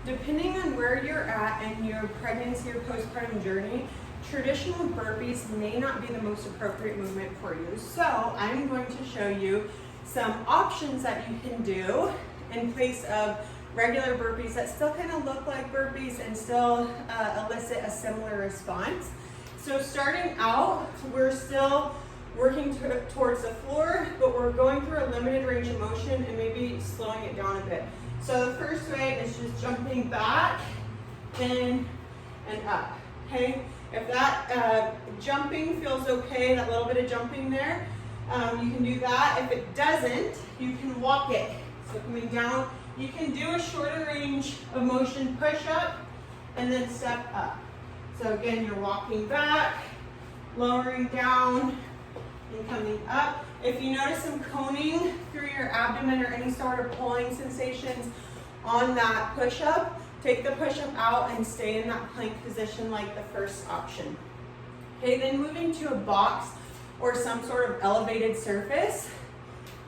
Depending on where you're at in your pregnancy or postpartum journey, traditional burpees may not be the most appropriate movement for you. So I'm going to show you some options that you can do in place of regular burpees that still kind of look like burpees and still elicit a similar response. So starting out, we're still working towards the floor, but we're going through a limited range of motion and maybe slowing it down a bit. So the first way is just jumping back, in, and up, okay? If that jumping feels okay, that little bit of jumping there, you can do that. If it doesn't, you can walk it. So coming down, you can do a shorter range of motion, push up, and then step up. So again, you're walking back, lowering down, and coming up. If you notice some coning through your abdomen or any sort of pulling sensations on that push-up, take the push-up out and stay in that plank position like the first option. Okay, then moving to a box or some sort of elevated surface,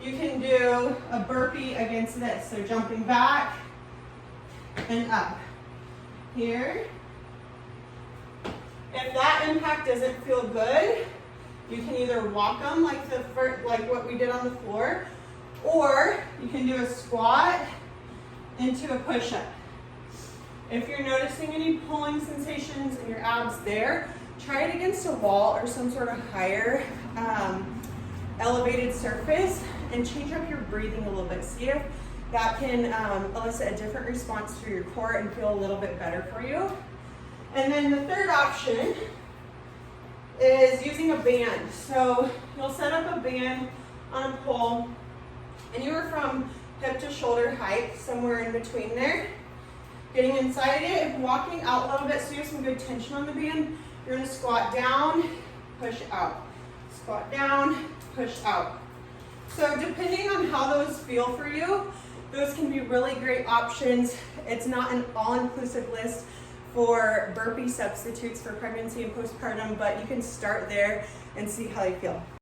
you can do a burpee against this. So jumping back and up. Here. If that impact doesn't feel good, you can either walk them like what we did on the floor, or you can do a squat into a push-up. If you're noticing any pulling sensations in your abs there, try it against a wall or some sort of higher elevated surface and change up your breathing a little bit. See if that can elicit a different response through your core and feel a little bit better for you. And then the third option is using a band. So you'll set up a band on a pole, anywhere from hip to shoulder height, somewhere in between there. Getting inside it and walking out a little bit so you have some good tension on the band. You're gonna squat down, push out. Squat down, push out. So depending on how those feel for you, those can be really great options. It's not an all-inclusive list for burpee substitutes for pregnancy and postpartum, but you can start there and see how you feel.